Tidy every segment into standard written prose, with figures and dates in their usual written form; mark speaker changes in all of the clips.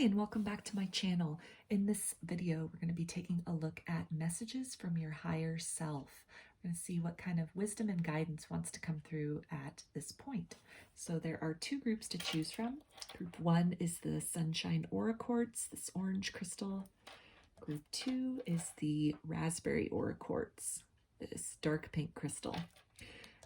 Speaker 1: Hi, and welcome back to my channel. In this video, we're going to be taking a look at messages from your higher self. We're going to see what kind of wisdom and guidance wants to come through at this point. So there are two groups to choose from. Group 1 is the Sunshine Aura Quartz, this orange crystal. Group 2 is the Raspberry Aura Quartz, this dark pink crystal.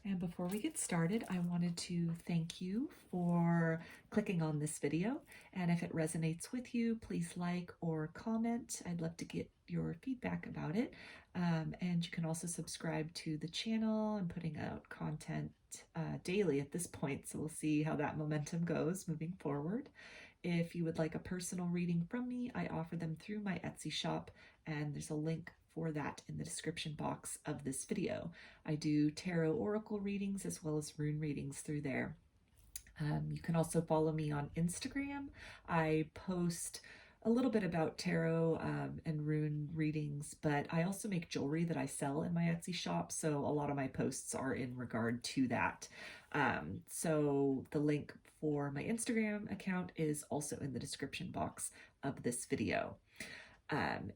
Speaker 1: And before we get started, I wanted to thank you for clicking on this video. And if it resonates with you, please like or comment. I'd love to get your feedback about it. And you can also subscribe to the channel. I'm putting out content daily at this point, so we'll see how that momentum goes moving forward. If you would like a personal reading from me, I offer them through my Etsy shop, and there's a link for that in the description box of this video. I do tarot oracle readings as well as rune readings through there. You can also follow me on Instagram. I post a little bit about tarot and rune readings, but I also make jewelry that I sell in my Etsy shop, so a lot of my posts are in regard to that. So the link for my Instagram account is also in the description box of this video.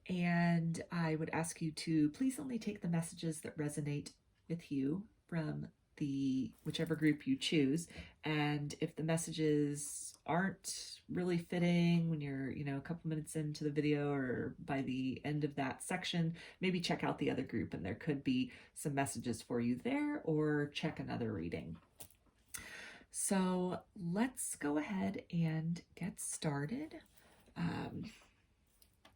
Speaker 1: And I would ask you to please only take the messages that resonate with you from the whichever group you choose. And if the messages aren't really fitting when you're, a couple minutes into the video or by the end of that section, maybe check out the other group and there could be some messages for you there, or check another reading. So let's go ahead and get started.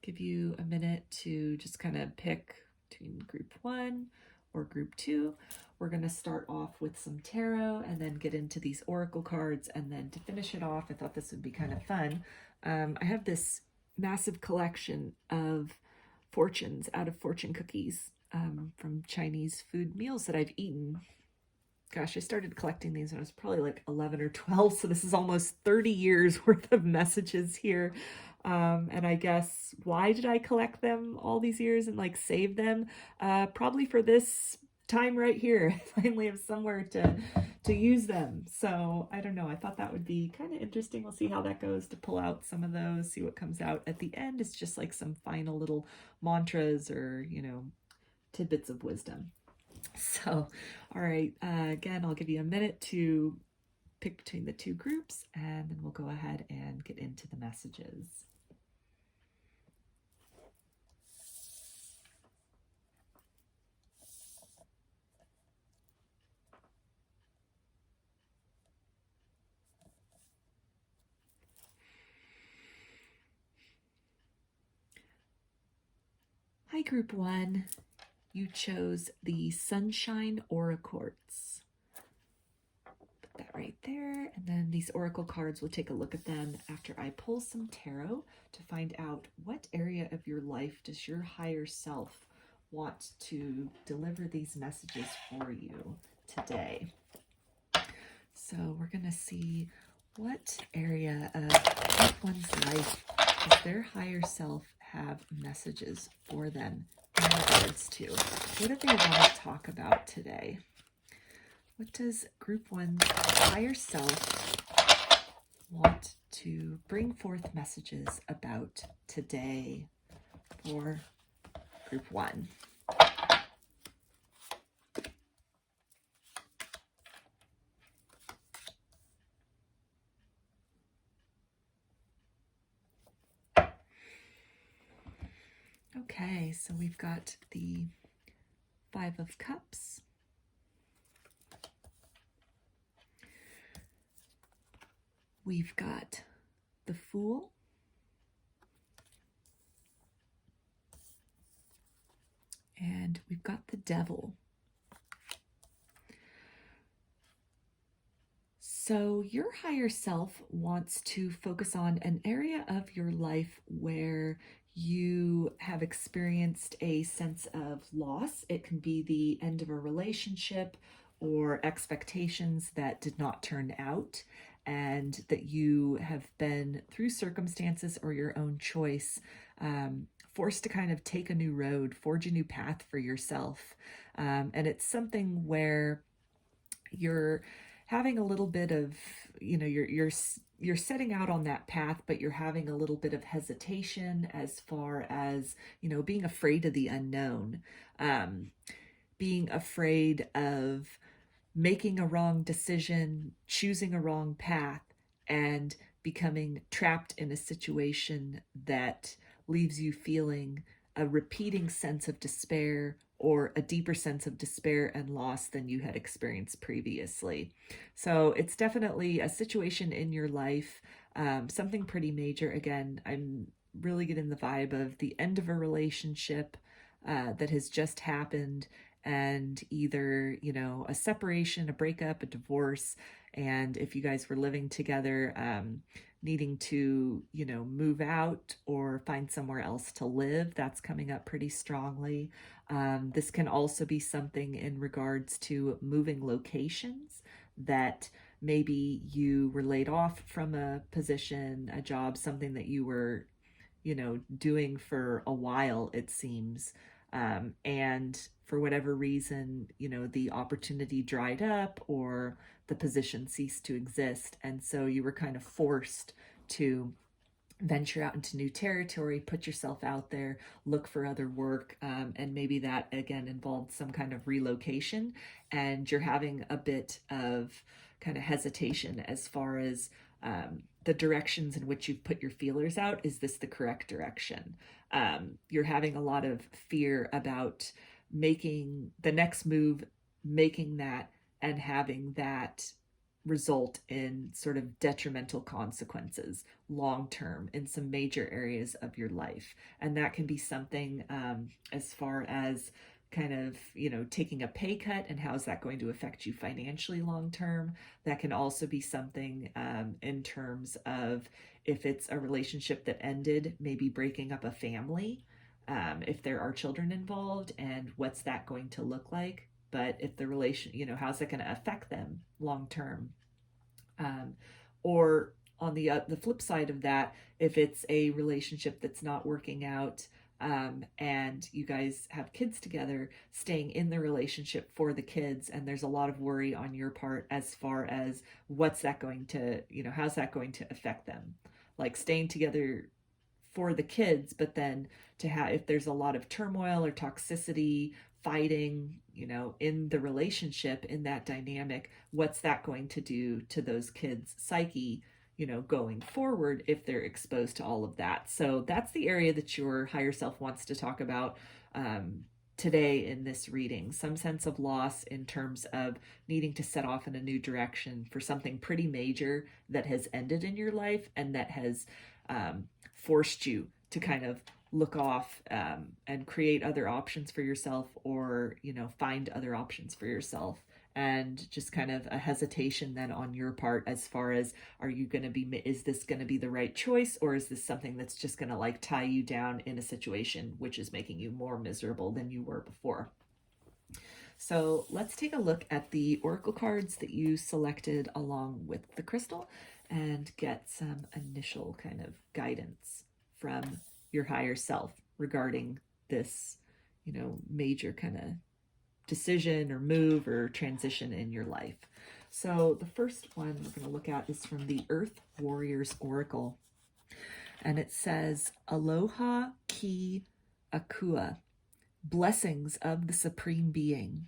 Speaker 1: Give you a minute to just kind of pick between group 1 or group 2. We're going to start off with some tarot and then get into these oracle cards. And then to finish it off, I thought this would be kind of fun. I have this massive collection of fortunes out of fortune cookies from Chinese food meals that I've eaten. Gosh, I started collecting these when I was probably like 11 or 12. So this is almost 30 years worth of messages here. And I guess, why did I collect them all these years and like save them? Probably for this time right here. I finally have somewhere to use them. So I don't know. I thought that would be kind of interesting. We'll see how that goes, to pull out some of those, see what comes out at the end. It's just like some final little mantras or, tidbits of wisdom. So, all right, again, I'll give you a minute to pick between the two groups, and then we'll go ahead and get into the messages. Hi, Group 1. You chose the Sunshine Aura Quartz. Put that right there. And then these oracle cards, we'll take a look at them after I pull some tarot to find out what area of your life does your higher self want to deliver these messages for you today. So we're going to see what area of one's life does their higher self have messages for them in regards to. What do they want to talk about today? What does Group 1's higher self want to bring forth messages about today for Group 1? Okay, so we've got the 5 of Cups. We've got the Fool. And we've got the Devil. So your higher self wants to focus on an area of your life where you have experienced a sense of loss. It can be the end of a relationship or expectations that did not turn out, and that you have been, through circumstances or your own choice, forced to kind of take a new road, forge a new path for yourself. And it's something where you're having a little bit of, you're setting out on that path, but you're having a little bit of hesitation as far as, being afraid of the unknown, being afraid of making a wrong decision, choosing a wrong path, and becoming trapped in a situation that leaves you feeling a repeating sense of despair, or a deeper sense of despair and loss than you had experienced previously. So it's definitely a situation in your life, something pretty major. Again, I'm really getting the vibe of the end of a relationship that has just happened, and either, a separation, a breakup, a divorce, and if you guys were living together, needing to, move out or find somewhere else to live, that's coming up pretty strongly. This can also be something in regards to moving locations, that maybe you were laid off from a position, a job, something that you were, doing for a while, it seems. And for whatever reason, the opportunity dried up or the position ceased to exist. And so you were kind of forced to venture out into new territory, put yourself out there, look for other work. And maybe that again involved some kind of relocation, and you're having a bit of kind of hesitation as far as the directions in which you've put your feelers out. Is this the correct direction? You're having a lot of fear about making the next move, making that, and having that result in sort of detrimental consequences long term in some major areas of your life. And that can be something as far as kind of, taking a pay cut, and how is that going to affect you financially long term. That can also be something in terms of, if it's a relationship that ended, maybe breaking up a family, if there are children involved, and what's that going to look like. But if the relation, how's that going to affect them long term? Or on the flip side of that, if it's a relationship that's not working out, and you guys have kids together, staying in the relationship for the kids, and there's a lot of worry on your part as far as what's that going to, how's that going to affect them? Like staying together for the kids, but then to have, if there's a lot of turmoil or toxicity, fighting, in the relationship, in that dynamic, what's that going to do to those kids' psyche, going forward, if they're exposed to all of that. So that's the area that your higher self wants to talk about today in this reading. Some sense of loss in terms of needing to set off in a new direction for something pretty major that has ended in your life, and that has forced you to kind of look off and create other options for yourself, or find other options for yourself. And just kind of a hesitation then on your part as far as, is this going to be the right choice, or is this something that's just going to like tie you down in a situation which is making you more miserable than you were before? So let's take a look at the oracle cards that you selected along with the crystal, and get some initial kind of guidance from your higher self regarding this, major kind of decision or move or transition in your life. So the first one we're going to look at is from the Earth Warriors Oracle. And it says, Aloha Ki Akua, blessings of the Supreme Being.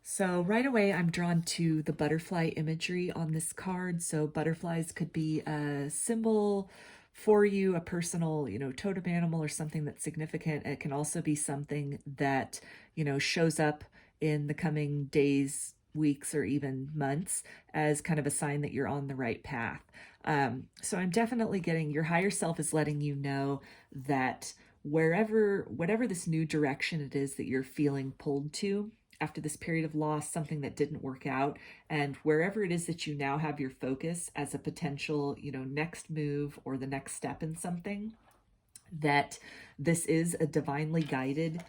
Speaker 1: So right away, I'm drawn to the butterfly imagery on this card. So butterflies could be a symbol for you, a personal, totem animal, or something that's significant. It can also be something that, shows up in the coming days, weeks, or even months as kind of a sign that you're on the right path. So I'm definitely getting, your higher self is letting you know that whatever this new direction it is that you're feeling pulled to after this period of loss, something that didn't work out, and wherever it is that you now have your focus as a potential, next move or the next step in something, that this is a divinely guided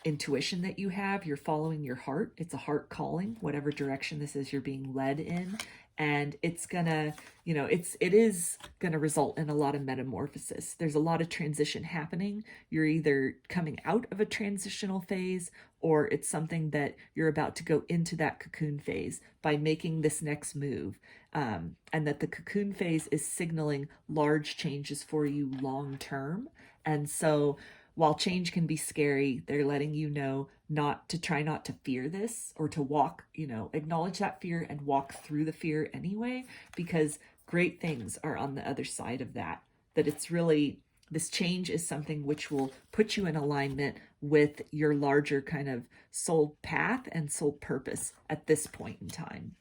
Speaker 1: intuition that you have. You're following your heart. It's a heart calling, whatever direction this is you're being led in. and it's gonna, it is gonna result in a lot of metamorphosis. There's a lot of transition happening. You're either coming out of a transitional phase, or it's something that you're about to go into that cocoon phase by making this next move. And that the cocoon phase is signaling large changes for you long term. And so while change can be scary, they're letting you know not to try not to fear this, or to walk, acknowledge that fear and walk through the fear anyway, because great things are on the other side of that. That it's really, this change is something which will put you in alignment with your larger kind of soul path and soul purpose at this point in time.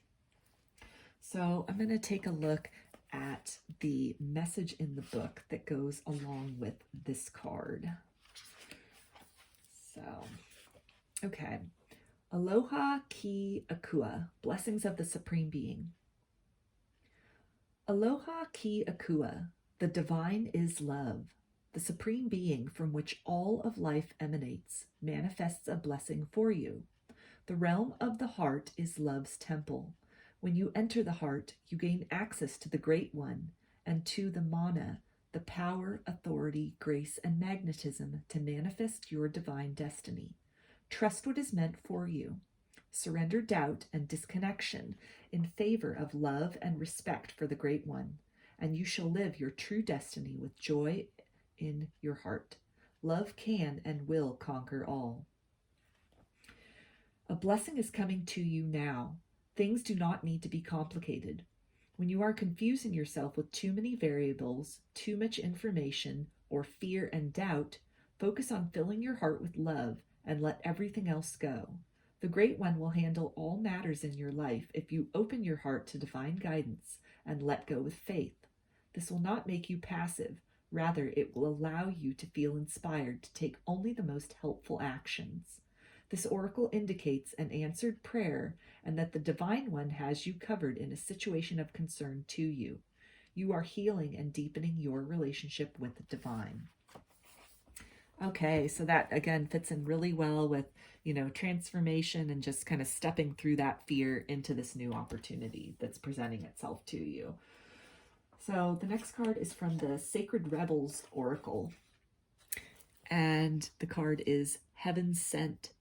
Speaker 1: So I'm going to take a look at the message in the book that goes along with this card. So, okay. Aloha ki akua, blessings of the Supreme Being. Aloha ki akua, the divine is love. The Supreme Being from which all of life emanates manifests a blessing for you. The realm of the heart is love's temple. When you enter the heart, you gain access to the Great One and to the mana, the power, authority, grace, and magnetism to manifest your divine destiny. Trust what is meant for you. Surrender doubt and disconnection in favor of love and respect for the Great One, and you shall live your true destiny with joy in your heart. Love can and will conquer all. A blessing is coming to you now. Things do not need to be complicated. When you are confusing yourself with too many variables, too much information, or fear and doubt, focus on filling your heart with love and let everything else go. The Great One will handle all matters in your life if you open your heart to divine guidance and let go with faith. This will not make you passive. Rather, it will allow you to feel inspired to take only the most helpful actions. This oracle indicates an answered prayer and that the Divine One has you covered in a situation of concern to you. You are healing and deepening your relationship with the divine. Okay, so that again fits in really well with, transformation and just kind of stepping through that fear into this new opportunity that's presenting itself to you. So the next card is from the Sacred Rebels Oracle, and the card is Heaven Sent.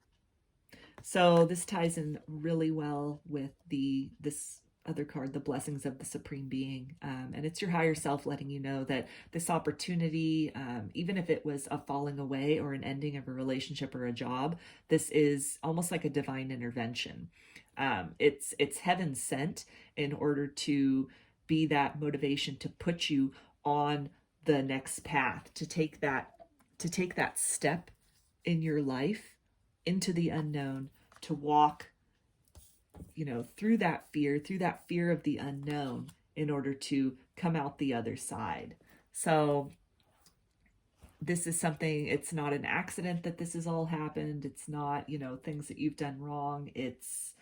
Speaker 1: So this ties in really well with this other card, the Blessings of the Supreme Being. And it's your higher self letting you know that this opportunity, even if it was a falling away or an ending of a relationship or a job, this is almost like a divine intervention. It's heaven sent in order to be that motivation to put you on the next path, to take that step in your life into the unknown, to walk, through that fear of the unknown in order to come out the other side. So this is something, it's not an accident that this has all happened. It's not, things that you've done wrong. It's,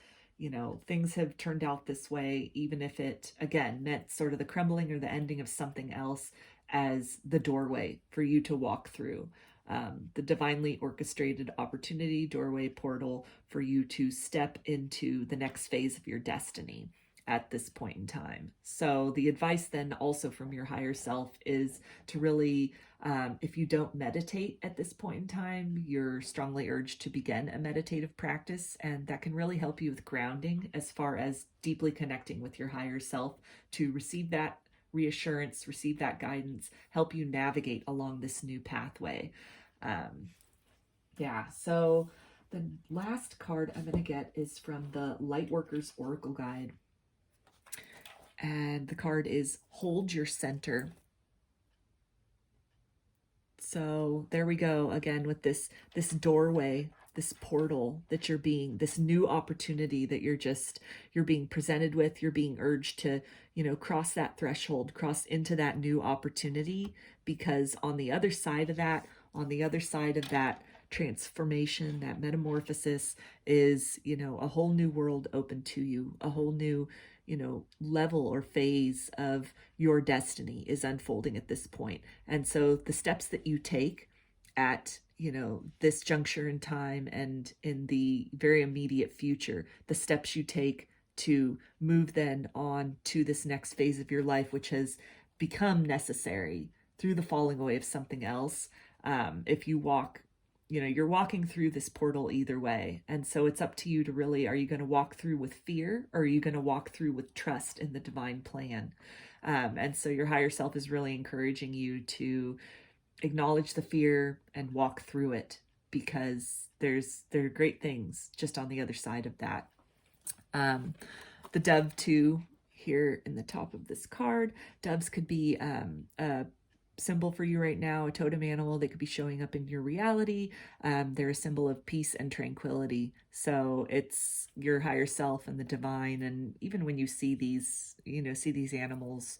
Speaker 1: things have turned out this way, even if it, again, meant sort of the crumbling or the ending of something else as the doorway for you to walk through. The divinely orchestrated opportunity, doorway, portal for you to step into the next phase of your destiny at this point in time. So the advice then also from your higher self is to really, if you don't meditate at this point in time, you're strongly urged to begin a meditative practice, and that can really help you with grounding as far as deeply connecting with your higher self to receive that reassurance, receive that guidance, help you navigate along this new pathway. So the last card I'm going to get is from the Lightworkers Oracle Guide. And the card is Hold Your Center. So there we go again with this doorway, this portal that you're being, this new opportunity that you're being presented with, you're being urged to, cross that threshold, cross into that new opportunity, because on the other side of that transformation, that metamorphosis is, a whole new world open to you, a whole new, level or phase of your destiny is unfolding at this point. And so the steps that you take at, this juncture in time and in the very immediate future, the steps you take to move then on to this next phase of your life, which has become necessary through the falling away of something else. If you walk, you're walking through this portal either way. And so it's up to you to really, are you going to walk through with fear, or are you going to walk through with trust in the divine plan? And so your higher self is really encouraging you to acknowledge the fear and walk through it, because there are great things just on the other side of that. The dove too, here in the top of this card, doves could be a symbol for you right now, a totem animal that could be showing up in your reality. They're a symbol of peace and tranquility. So it's your higher self and the divine. And even when you see these, animals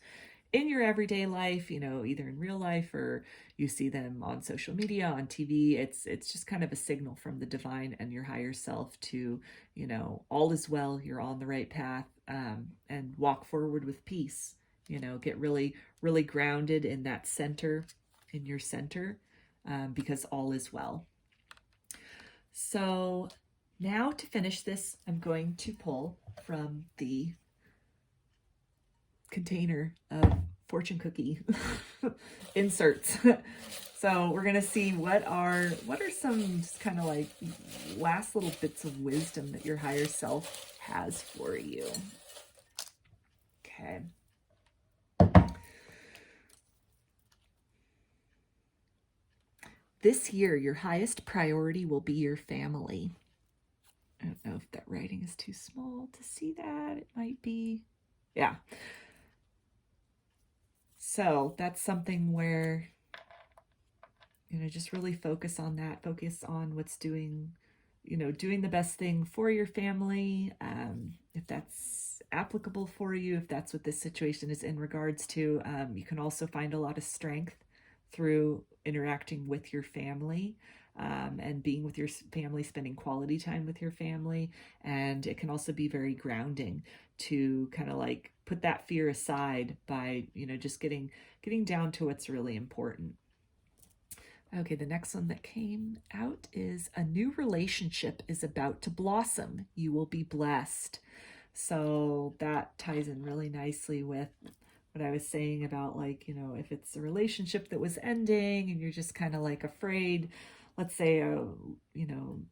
Speaker 1: in your everyday life, either in real life or you see them on social media, on TV, it's just kind of a signal from the divine and your higher self to, all is well, you're on the right path, and walk forward with peace. Get really, really grounded in that center, in your center, because all is well. So now to finish this, I'm going to pull from the container of fortune cookie inserts. So we're going to see what are some just kind of like last little bits of wisdom that your higher self has for you. Okay. This year, your highest priority will be your family. I don't know if that writing is too small to see that. It might be. Yeah. So that's something where, just really focus on that. Focus on what's doing the best thing for your family. If that's applicable for you, if that's what this situation is in regards to, you can also find a lot of strength through interacting with your family, and being with your family, spending quality time with your family. And it can also be very grounding to kind of like put that fear aside by, just getting down to what's really important. Okay, the next one that came out is a new relationship is about to blossom. You will be blessed. So that ties in really nicely with what I was saying about, like, if it's a relationship that was ending and you're just kind of like afraid, let's say a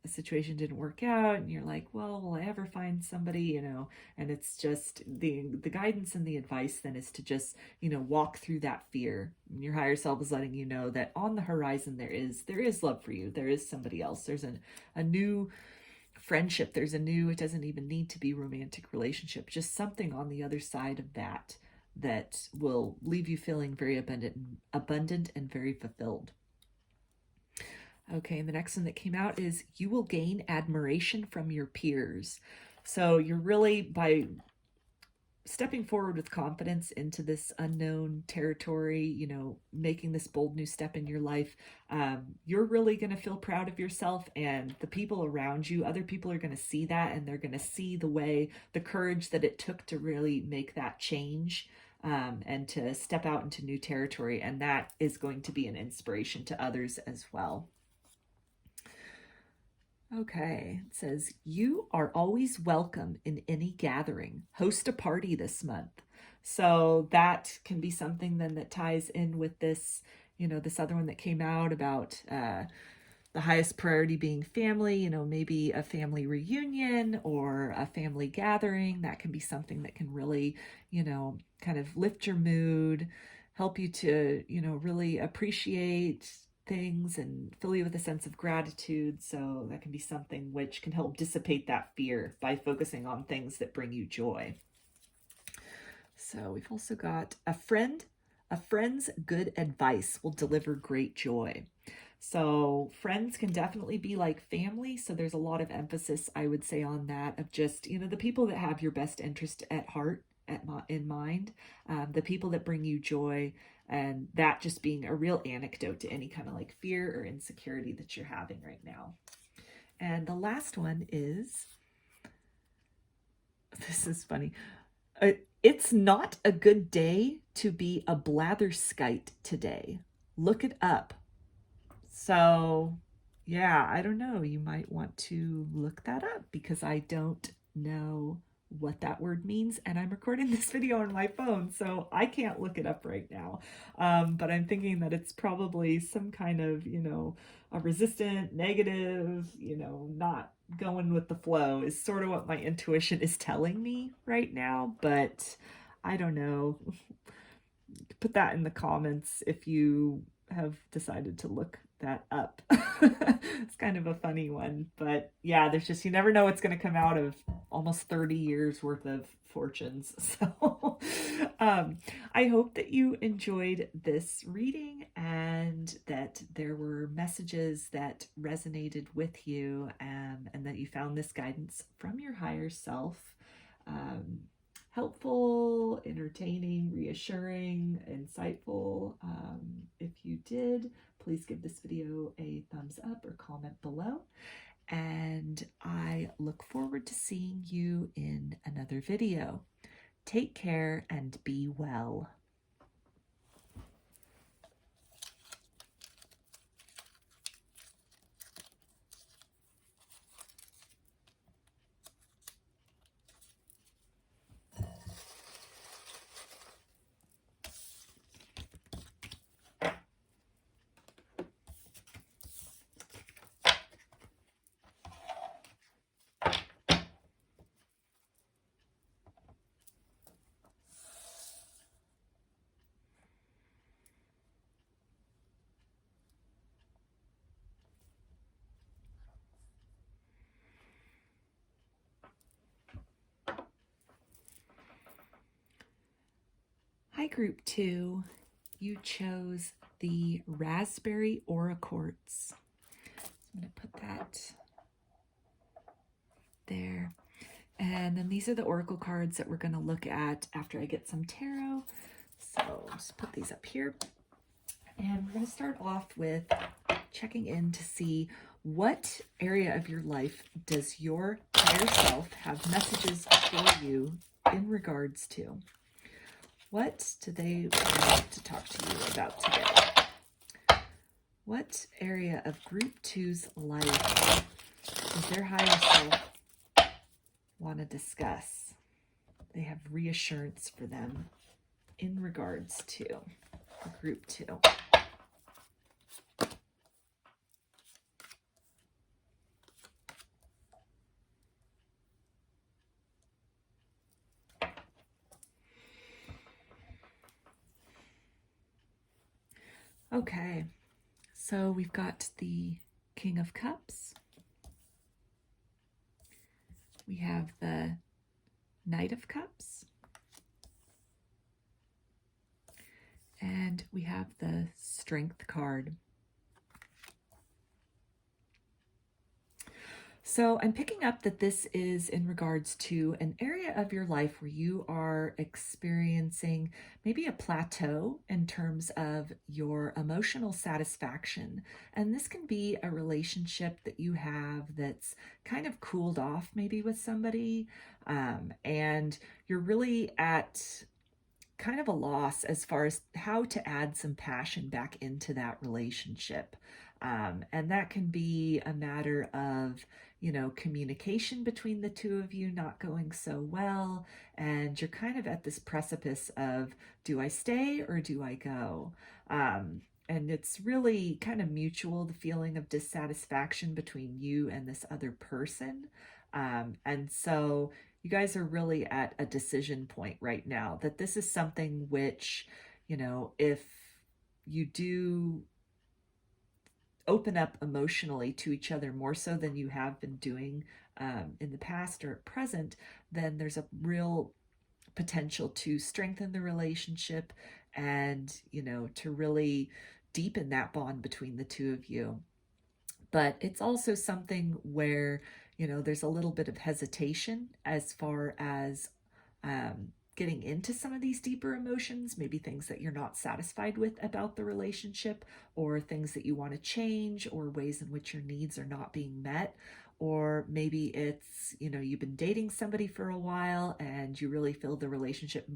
Speaker 1: situation didn't work out and you're like, well, will I ever find somebody, and it's just the guidance and the advice then is to just, walk through that fear. And your higher self is letting you know that on the horizon there is love for you. There is somebody else. There's a new friendship. There's it doesn't even need to be romantic relationship, just something on the other side of that will leave you feeling very abundant and very fulfilled. Okay, and the next one that came out is you will gain admiration from your peers. So you're really, by stepping forward with confidence into this unknown territory, making this bold new step in your life, you're really going to feel proud of yourself, and the people around you, other people are going to see that, and they're going to see the courage that it took to really make that change, and to step out into new territory. And that is going to be an inspiration to others as well. Okay, it says, you are always welcome in any gathering. Host a party this month. So that can be something then that ties in with this, this other one that came out about the highest priority being family, maybe a family reunion or a family gathering. That can be something that can really, kind of lift your mood, help you to, really appreciate things and fill you with a sense of gratitude. So that can be something which can help dissipate that fear by focusing on things that bring you joy. So we've also got a friend's good advice will deliver great joy. So friends can definitely be like family. So there's a lot of emphasis, I would say, on that, of just, the people that have your best interest at heart, in mind, the people that bring you joy, and that just being a real antidote to any kind of like fear or insecurity that you're having right now. And the last one is, this is funny. It's not a good day to be a blatherskite today. Look it up. So yeah, I don't know. You might want to look that up because I don't know what that word means, and I'm recording this video on my phone, so I can't look it up right now. But I'm thinking that it's probably some kind of, a resistant, negative, not going with the flow is sort of what my intuition is telling me right now, but I don't know. Put that in the comments if you have decided to look that up. It's kind of a funny one, but yeah, there's just, you never know what's going to come out of almost 30 years worth of fortunes. So I hope that you enjoyed this reading and that there were messages that resonated with you, and that you found this guidance from your higher self helpful, entertaining, reassuring, insightful. If you did, please give this video a thumbs up or comment below. And I look forward to seeing you in another video. Take care and be well. Hi, Group 2. You chose the Raspberry Aura Quartz. I'm going to put that there. And then these are the oracle cards that we're going to look at after I get some tarot. So just put these up here. And we're going to start off with checking in to see what area of your life does your higher self have messages for you in regards to. What do they want to talk to you about today? What area of Group 2's life does their higher self want to discuss? They have reassurance for them in regards to Group 2. Okay, so we've got the King of Cups. We have the Knight of Cups. And we have the Strength card. So I'm picking up that this is in regards to an area of your life where you are experiencing maybe a plateau in terms of your emotional satisfaction. And this can be a relationship that you have that's kind of cooled off maybe with somebody, and you're really at kind of a loss as far as how to add some passion back into that relationship. And that can be a matter of, communication between the two of you not going so well. And you're kind of at this precipice of, do I stay or do I go? And it's really kind of mutual, the feeling of dissatisfaction between you and this other person. And so you guys are really at a decision point right now that this is something which, if you do open up emotionally to each other more so than you have been doing in the past or at present, then there's a real potential to strengthen the relationship and, to really deepen that bond between the two of you. But it's also something where, there's a little bit of hesitation as far as getting into some of these deeper emotions, maybe things that you're not satisfied with about the relationship, or things that you want to change, or ways in which your needs are not being met. Or maybe it's, you've been dating somebody for a while and you really feel the relationship,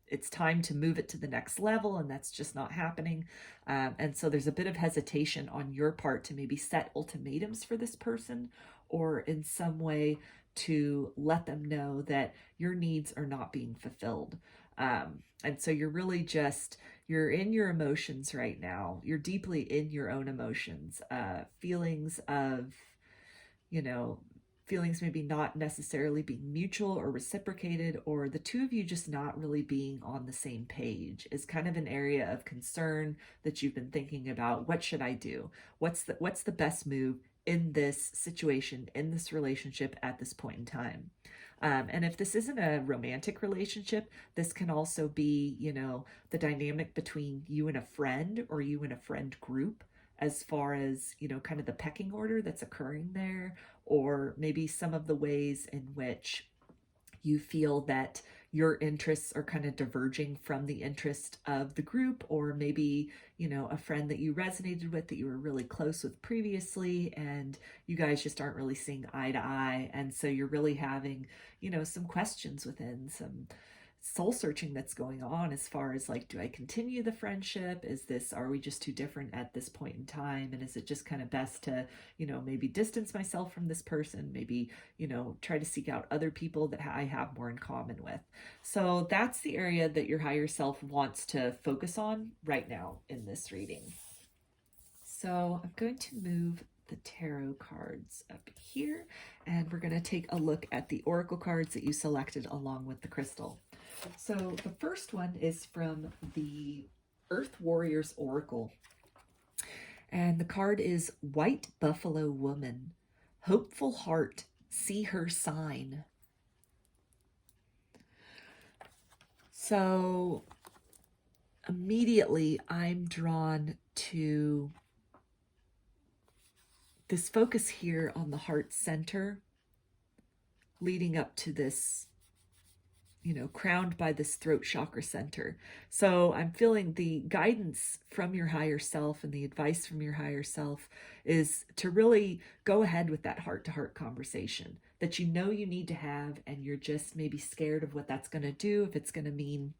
Speaker 1: it's time to move it to the next level, and that's just not happening. And so there's a bit of hesitation on your part to maybe set ultimatums for this person, or in some way to let them know that your needs are not being fulfilled. And so you're really just, you're in your emotions right now. You're deeply in your own emotions, feelings of, you know, feelings maybe not necessarily being mutual or reciprocated, or the two of you just not really being on the same page is kind of an area of concern that you've been thinking about. What should I do? What's the best move in this situation, in this relationship at this point in time? And if this isn't a romantic relationship, this can also be, the dynamic between you and a friend or you and a friend group, as far as, kind of the pecking order that's occurring there, or maybe some of the ways in which you feel that your interests are kind of diverging from the interest of the group, or maybe, a friend that you resonated with, that you were really close with previously, and you guys just aren't really seeing eye to eye. And so you're really having, some questions within, some soul searching that's going on, as far as like, do I continue the friendship? Are we just too different at this point in time? And is it just kind of best to, maybe distance myself from this person, maybe, try to seek out other people that I have more in common with? So that's the area that your higher self wants to focus on right now in this reading. So I'm going to move the tarot cards up here, and we're going to take a look at the oracle cards that you selected along with the crystal. So the first one is from the Earth Warriors Oracle, and the card is White Buffalo Woman, Hopeful Heart, See Her Sign. So immediately I'm drawn to this focus here on the heart center, leading up to this, crowned by this throat chakra center. So I'm feeling the guidance from your higher self and the advice from your higher self is to really go ahead with that heart-to-heart conversation that you need to have, and you're just maybe scared of what that's going to do, if it's going to mean,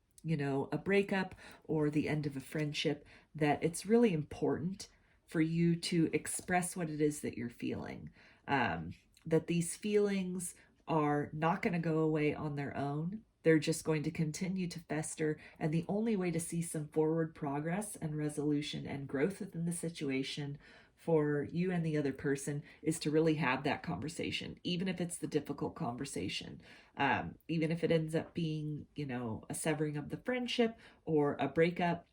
Speaker 1: a breakup or the end of a friendship, that it's really important for you to express what it is that you're feeling. That these feelings are not going to go away on their own. They're just going to continue to fester. And the only way to see some forward progress and resolution and growth within the situation for you and the other person is to really have that conversation, even if it's the difficult conversation. Even if it ends up being, a severing of the friendship or a breakup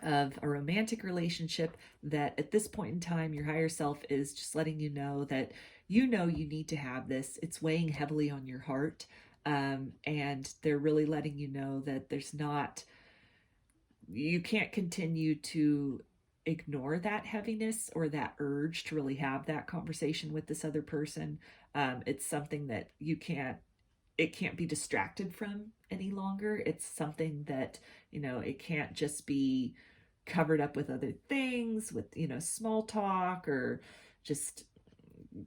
Speaker 1: of a romantic relationship, that at this point in time, your higher self is just letting you know that you need to have this. It's weighing heavily on your heart. And they're really letting you know that you can't continue to ignore that heaviness or that urge to really have that conversation with this other person. It's something that it can't be distracted from any longer. It's something that, it can't just be covered up with other things, with, small talk or just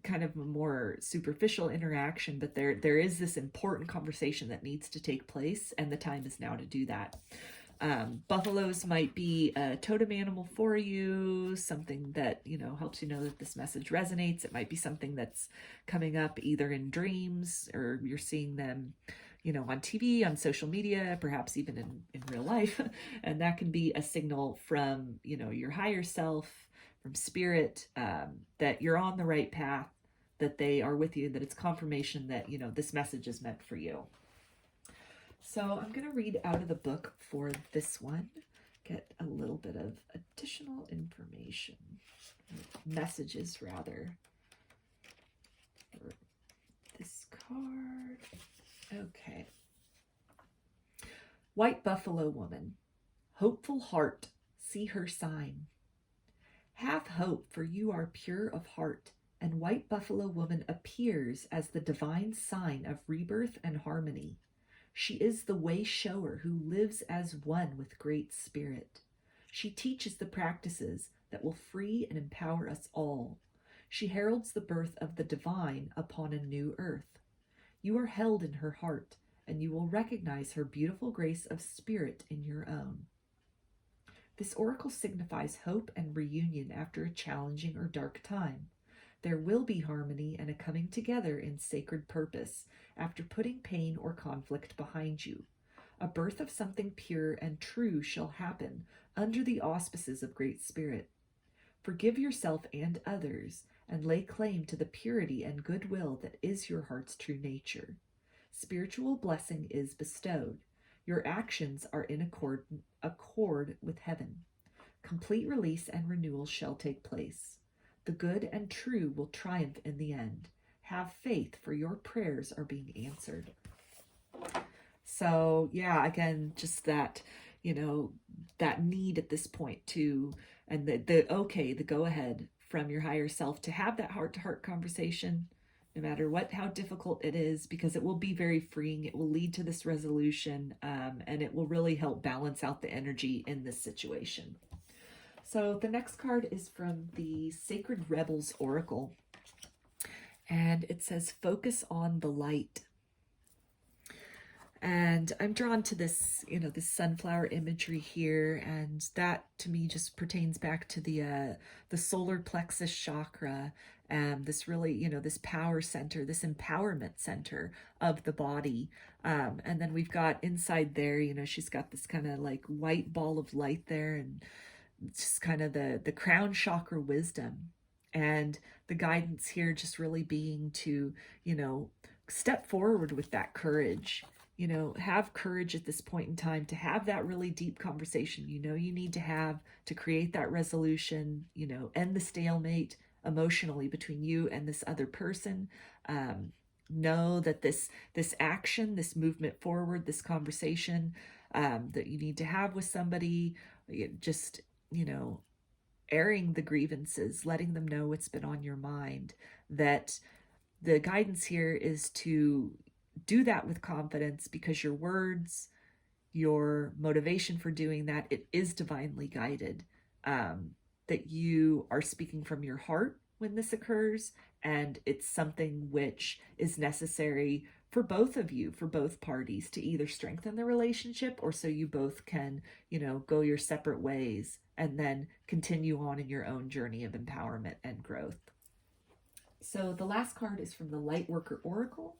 Speaker 1: kind of a more superficial interaction, but there is this important conversation that needs to take place, and the time is now to do that. Buffaloes might be a totem animal for you, something that, helps you know that this message resonates. It might be something that's coming up either in dreams, or you're seeing them, on TV, on social media, perhaps even in real life. And that can be a signal from, your higher self, from spirit, that you're on the right path, that they are with you, that it's confirmation that, this message is meant for you. So I'm going to read out of the book for this one, get a little bit of additional information, messages rather, for this card. Okay. White Buffalo Woman, Hopeful Heart, See Her Sign. Have hope, for you are pure of heart, and White Buffalo Woman appears as the divine sign of rebirth and harmony. She is the way shower who lives as one with Great Spirit. She teaches the practices that will free and empower us all. She heralds the birth of the divine upon a new earth. You are held in her heart, and you will recognize her beautiful grace of spirit in your own. This oracle signifies hope and reunion after a challenging or dark time. There will be harmony and a coming together in sacred purpose after putting pain or conflict behind you. A birth of something pure and true shall happen under the auspices of Great Spirit. Forgive yourself and others, and lay claim to the purity and goodwill that is your heart's true nature. Spiritual blessing is bestowed. Your actions are in accord with heaven. Complete release and renewal shall take place. The good and true will triumph in the end. Have faith, for your prayers are being answered. So, yeah, again, just that, that need at this point to, and the go ahead from your higher self to have that heart-to-heart conversation, no matter how difficult it is, because it will be very freeing. It will lead to this resolution, and it will really help balance out the energy in this situation. So the next card is from the Sacred Rebels Oracle, and it says, focus on the light. And I'm drawn to this, this sunflower imagery here, and that to me just pertains back to the solar plexus chakra, this really, this power center, this empowerment center of the body. And then we've got inside there, she's got this kind of like white ball of light there, and it's just kind of the crown chakra wisdom. And the guidance here just really being to, step forward with that courage. Have courage at this point in time to have that really deep conversation you need to have to create that resolution, end the stalemate emotionally between you and this other person. Know that this action, this movement forward, this conversation that you need to have with somebody, just, airing the grievances, letting them know what's been on your mind, that the guidance here is to do that with confidence, because your words, your motivation for doing that, it is divinely guided, that you are speaking from your heart when this occurs, and it's something which is necessary for both of you, for both parties, to either strengthen the relationship or so you both can, go your separate ways and then continue on in your own journey of empowerment and growth. So the last card is from the Lightworker Oracle,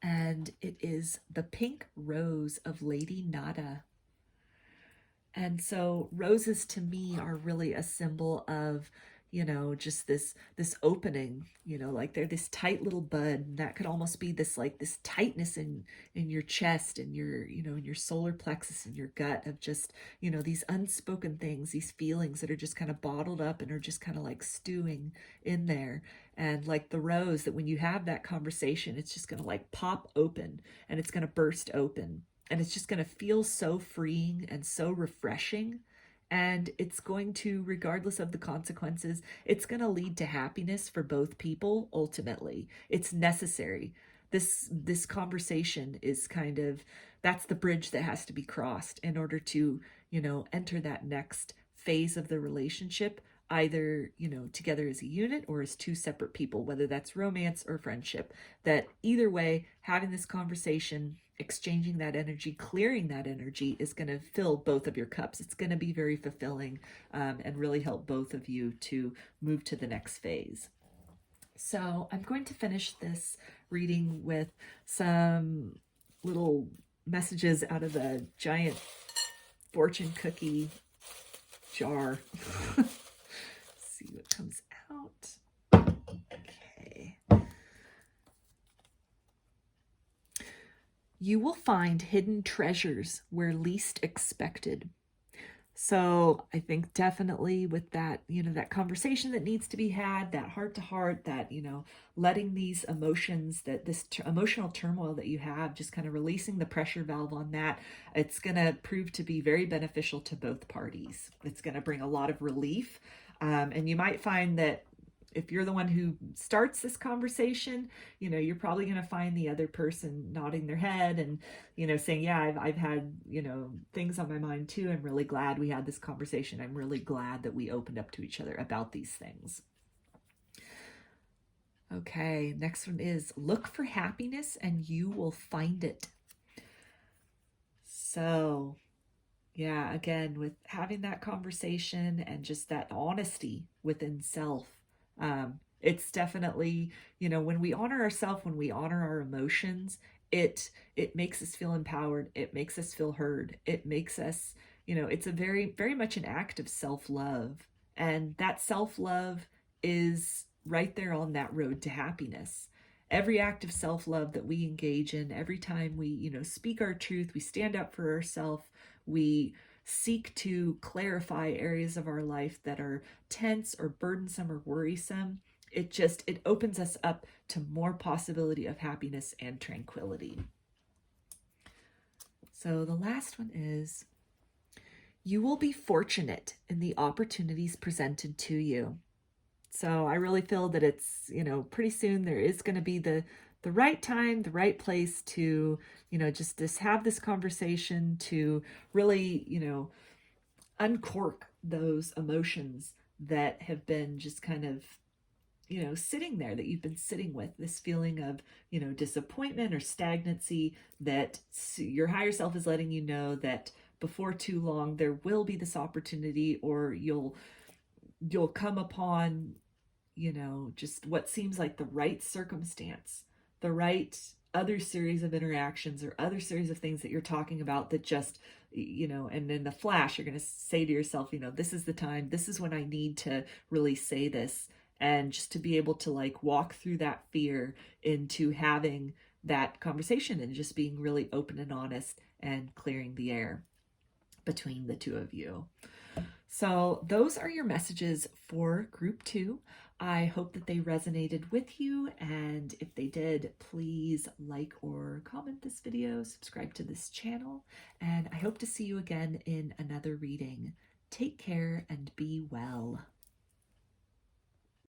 Speaker 1: and it is the Pink Rose of Lady Nada. And so roses to me are really a symbol of, just this opening, like they're this tight little bud, and that could almost be this tightness in your chest and your, in your solar plexus and your gut of just, these unspoken things, these feelings that are just kind of bottled up and are just kind of like stewing in there. And like the rose, that when you have that conversation, it's just going to like pop open and it's going to burst open. And it's just going to feel so freeing and so refreshing. And it's going to, regardless of the consequences, it's going to lead to happiness for both people. Ultimately, it's necessary. This conversation is kind of, that's the bridge that has to be crossed in order to, enter that next phase of the relationship, either, together as a unit or as two separate people, whether that's romance or friendship. That either way, having this conversation, exchanging that energy, clearing that energy is going to fill both of your cups. It's going to be very fulfilling, and really help both of you to move to the next phase. So I'm going to finish this reading with some little messages out of the giant fortune cookie jar. See what comes out. Okay. You will find hidden treasures where least expected. So I think definitely with that, that conversation that needs to be had, that heart to heart, that, letting these emotions, that this emotional turmoil that you have, just kind of releasing the pressure valve on that, it's going to prove to be very beneficial to both parties. It's going to bring a lot of relief. And you might find that if you're the one who starts this conversation, you're probably going to find the other person nodding their head and, saying, yeah, I've had, things on my mind too. I'm really glad we had this conversation. I'm really glad that we opened up to each other about these things. Okay, next one is look for happiness and you will find it. So yeah, again, with having that conversation and just that honesty within self, It's definitely, you know, when we honor ourselves, when we honor our emotions, it makes us feel empowered. It makes us feel heard. It makes us, you know, it's a very much an act of self-love. And that self-love is right there on that road to happiness. Every act of self-love that we engage in, every time we, you know, speak our truth, we stand up for ourselves, we seek to clarify areas of our life that are tense or burdensome or worrisome, it opens us up to more possibility of happiness and tranquility. So the last one is, you will be fortunate in the opportunities presented to you. So I really feel that it's, you know, pretty soon there is going to be the right time, the right place to, you know, just have this conversation, to really, you know, uncork those emotions that have been just kind of, you know, sitting there, that you've been sitting with, this feeling of, you know, disappointment or stagnancy, that your higher self is letting you know that before too long there will be this opportunity, or you'll come upon, you know, just what seems like the right circumstance, the right other series of interactions or other series of things that you're talking about, that just, you know, and in the flash, you're going to say to yourself, you know, this is the time, this is when I need to really say this. And just to be able to like walk through that fear into having that conversation and just being really open and honest and clearing the air between the two of you. So those are your messages for group 2. I hope that they resonated with you, and if they did, please like or comment this video, subscribe to this channel, and I hope to see you again in another reading. Take care and be well.